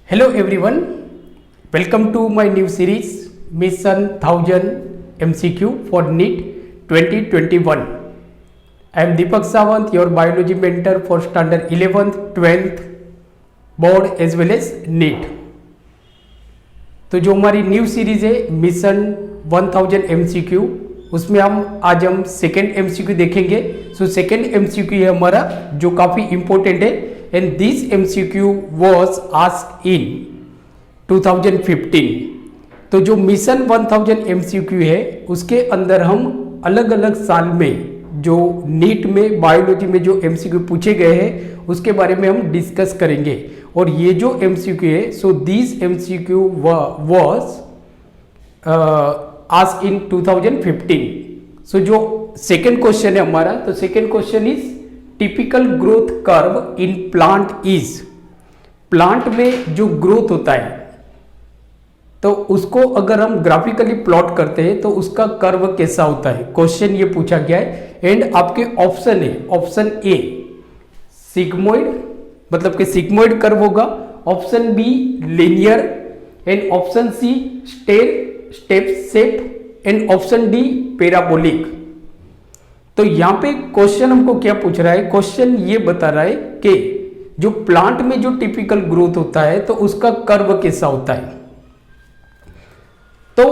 Hello everyone, welcome to my new series Mission 1000 MCQ for NEET 2021. I am Deepak Sawant, your biology mentor for standard 11th, 12th board as well as NEET. तो जो हमारी new series है mission 1000 MCQ, उसमें आज हम second MCQ देखेंगे. So second MCQ है हमारा जो काफ़ी इंपॉर्टेंट है and this MCQ was asked in 2015. तो जो मिशन 1000 MCQ है उसके अंदर हम अलग अलग साल में जो नीट में बायोलॉजी में जो MCQ पूछे गए हैं उसके बारे में हम डिस्कस करेंगे. और ये जो MCQ है so this MCQ was asked in 2015. सो जो सेकेंड क्वेश्चन है हमारा, तो second question is typical growth curve in plant is. Plant में जो ग्रोथ होता है तो उसको अगर हम ग्राफिकली प्लॉट करते हैं तो उसका कर्व कैसा होता है, क्वेश्चन ये पूछा गया है. एंड आपके ऑप्शन है, ऑप्शन ए सिग्मोइड मतलब कि सिग्मोइड कर्व होगा, option B linear and option C step shape and option D parabolic. तो यहां पे क्वेश्चन हमको क्या पूछ रहा है, क्वेश्चन ये बता रहा है कि जो प्लांट में जो टिपिकल ग्रोथ होता है तो उसका कर्व कैसा होता है. तो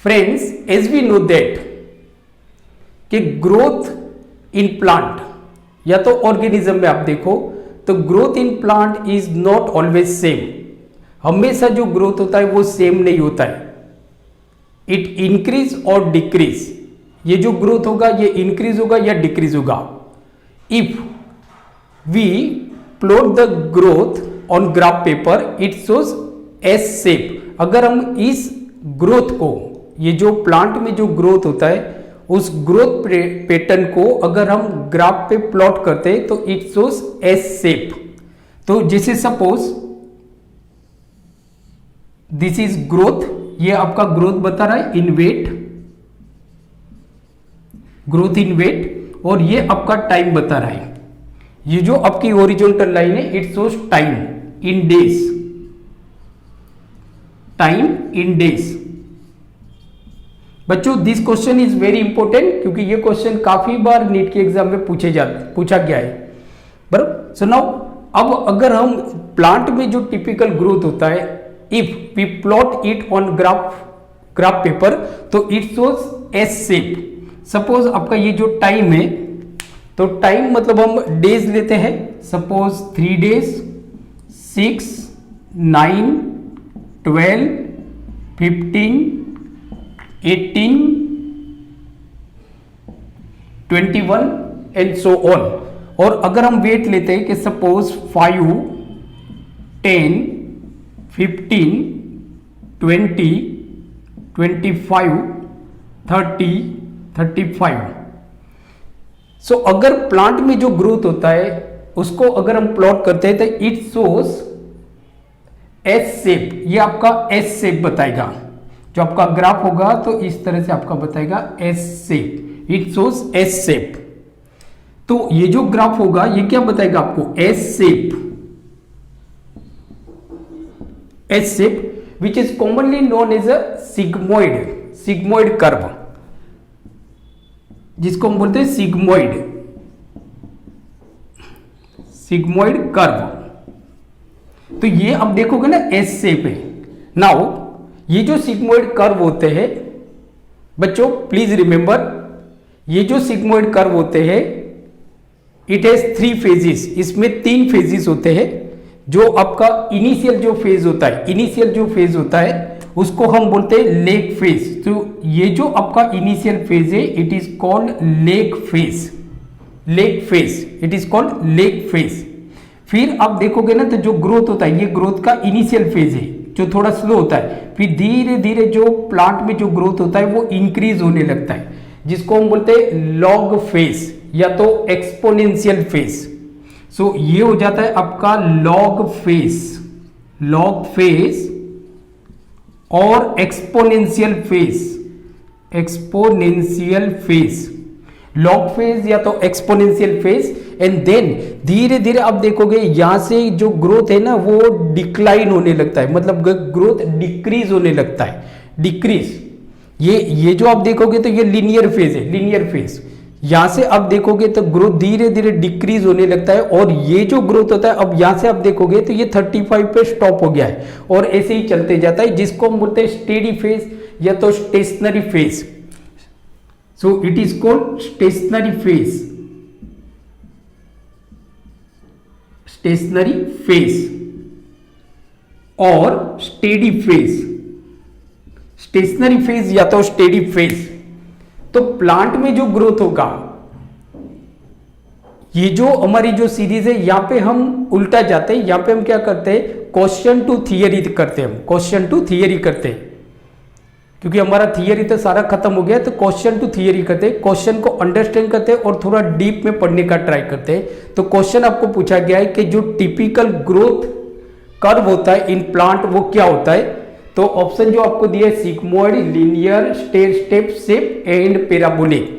friends as we know that कि ग्रोथ इन प्लांट या तो ऑर्गेनिज्म में आप देखो तो growth in plant is not always same. हमेशा जो ग्रोथ होता है वो सेम नहीं होता है. इट इंक्रीज और डिक्रीज. ये जो ग्रोथ होगा ये इंक्रीज होगा या डिक्रीज होगा. If we plot the growth on graph paper it shows S shape. अगर हम इस ग्रोथ को, ये जो प्लांट में जो ग्रोथ होता है उस ग्रोथ पैटर्न को अगर हम ग्राफ पे प्लॉट करते हैं तो इट शोज एस शेप. तो जैसे सपोज दिस इज ग्रोथ, ये आपका ग्रोथ बता रहा है इन वेट, ग्रोथ इन वेट, और ये आपका टाइम बता रहा है. ये जो आपकी हॉरिजॉन्टल लाइन है it shows time in days, time in days. बच्चों this question is very important क्योंकि ये क्वेश्चन काफी बार नीट के एग्जाम में पूछा गया है बराबर. सो नाउ अब अगर हम प्लांट में जो टिपिकल ग्रोथ होता है if we plot it on graph paper तो it shows S shape. Suppose आपका ये जो टाइम है तो टाइम मतलब हम डेज लेते हैं, suppose 3 days, 6, 9, 12, 15, 18, 21 and so on. और अगर हम वेट लेते हैं कि सपोज 5, 10, 15, 20, 25, 30, 35. सो अगर प्लांट में जो ग्रोथ होता है उसको अगर हम प्लॉट करते हैं तो इट शोज एस शेप. ये आपका एस शेप बताएगा. जो आपका ग्राफ होगा तो इस तरह से आपका बताएगा S shape, it shows S shape. तो ये जो ग्राफ होगा ये क्या बताएगा आपको, S shape, S shape which is commonly known as a sigmoid curve, जिसको हम बोलते हैं सिग्मोइड कर्व. तो ये अब देखोगे ना एस शेप है. नाउ ये जो सिग्मोइड कर्व होते हैं बच्चों प्लीज रिमेंबर, ये जो सिग्मोइड कर्व होते हैं इट हैज 3 phases. इसमें 3 phases होते हैं. जो आपका इनिशियल जो फेज होता है उसको हम बोलते हैं लेग फेज. तो ये जो आपका इनिशियल फेज है it is called lag phase, it is called lag phase. फिर आप देखोगे ना तो जो ग्रोथ होता है ये ग्रोथ का इनिशियल फेज है जो थोड़ा स्लो होता है. फिर धीरे धीरे जो प्लांट में जो ग्रोथ होता है वो इंक्रीज होने लगता है जिसको हम बोलते हैं लॉग फेज या तो एक्सपोनेंशियल फेज. सो ये हो जाता है आपका लॉग फेज और एक्सपोनेंशियल फेज. लॉग फेज या तो एक्सपोनेंशियल फेज एंड देन धीरे धीरे आप देखोगे यहाँ से जो ग्रोथ है ना वो डिक्लाइन होने लगता है, मतलब ग्रोथ डिक्रीज होने लगता है, डिक्रीज। ये जो आप देखोगे तो ये लीनियर फेज है, लीनियर फेज। यहां से आप देखोगे तो ग्रोथ धीरे धीरे डिक्रीज होने लगता है, और ये जो ग्रोथ होता है अब यहां से आप देखोगे तो ये 35 पे स्टॉप हो गया है और ऐसे ही चलते जाता है, जिसको हम बोलते हैं स्टेडी फेज या तो stationary phase. So it is called stationary phase, stationary phase और स्टेडी फेज, स्टेशनरी फेज या तो स्टेडी फेज। तो प्लांट में जो ग्रोथ होगा, ये जो हमारी जो सीरीज है यहां पे हम उल्टा जाते हैं, यहां पे हम क्या करते हैं, क्वेश्चन टू थियरी करते हैं, हम क्वेश्चन टू थियरी करते हैं, क्योंकि हमारा थियरी तो सारा खत्म हो गया, तो क्वेश्चन टू थियरी करते हैं, क्वेश्चन को अंडरस्टैंड करते हैं और थोड़ा डीप में पढ़ने का ट्राई करते हैं। तो क्वेश्चन आपको पूछा गया है कि जो टिपिकल ग्रोथ कर्व होता है इन प्लांट वो क्या होता है। तो ऑप्शन जो आपको दिया है sigmoid, linear, stair step shape and parabolic.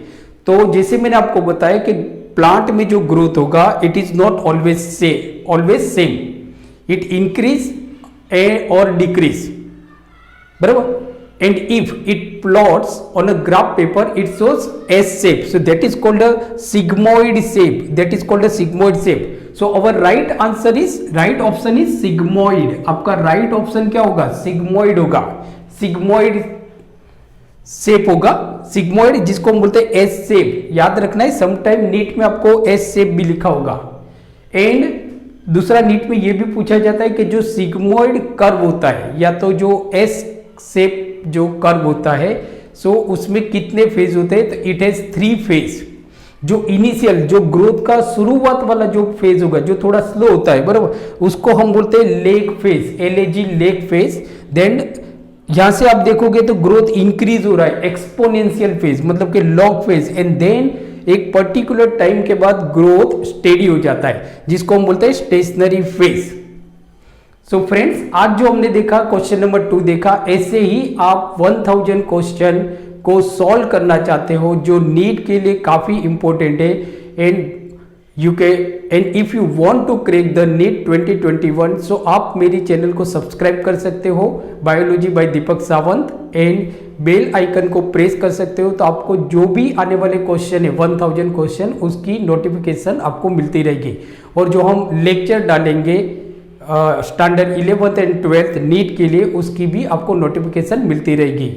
तो जैसे मैंने आपको बताया कि प्लांट में जो ग्रोथ होगा it is not always same, it increase और डिक्रीज, बराबर। And if it plots on a graph paper it shows S shape, so that is called a sigmoid shape, that is called a sigmoid shape. So our right answer is, right option is sigmoid. आपका right option क्या होगा, sigmoid होगा, sigmoid shape होगा, sigmoid जिसको हम बोलते हैं S shape. याद रखना है, समटाइम नीट में आपको एस शेप भी लिखा होगा। एंड दूसरा नीट में ये भी पूछा जाता है कि जो सिग्मोइड कर्व होता है या तो जो एस शेप जो कर्व होता है, सो उसमें कितने फेज होते हैं, तो इट हैज 3 फेज। जो इनिशियल जो ग्रोथ का शुरुआत वाला जो फेज होगा जो थोड़ा स्लो होता है, बराबर, उसको हम बोलते हैं lag phase, LAG lag phase. Then यहां से आप देखोगे तो ग्रोथ इंक्रीज हो रहा है, एक्सपोनेंशियल फेज मतलब कि लॉग फेज। एंड देन एक पर्टिकुलर टाइम के बाद ग्रोथ स्टेडी हो जाता है, जिसको हम बोलते हैं स्टेशनरी फेज। सो फ्रेंड्स, आज जो हमने देखा क्वेश्चन नंबर 2 देखा, ऐसे ही आप 1000 क्वेश्चन को सॉल्व करना चाहते हो जो नीट के लिए काफी इंपॉर्टेंट है। And if you want to crack the NEET 2021, so आप मेरी चैनल को सब्सक्राइब कर सकते हो, biology by Deepak Sawant, and bell icon को प्रेस कर सकते हो, तो आपको जो भी आने वाले क्वेश्चन है 1000 क्वेश्चन उसकी नोटिफिकेशन आपको मिलती रहेगी। और जो हम लेक्चर डालेंगे standard 11th and 12th NEET के लिए, उसकी भी आपको नोटिफिकेशन मिलती रहेगी।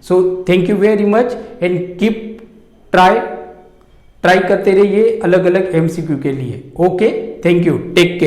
So thank you very much and keep try करते रहिए अलग अलग MCQ के लिए। Okay, thank you, take care.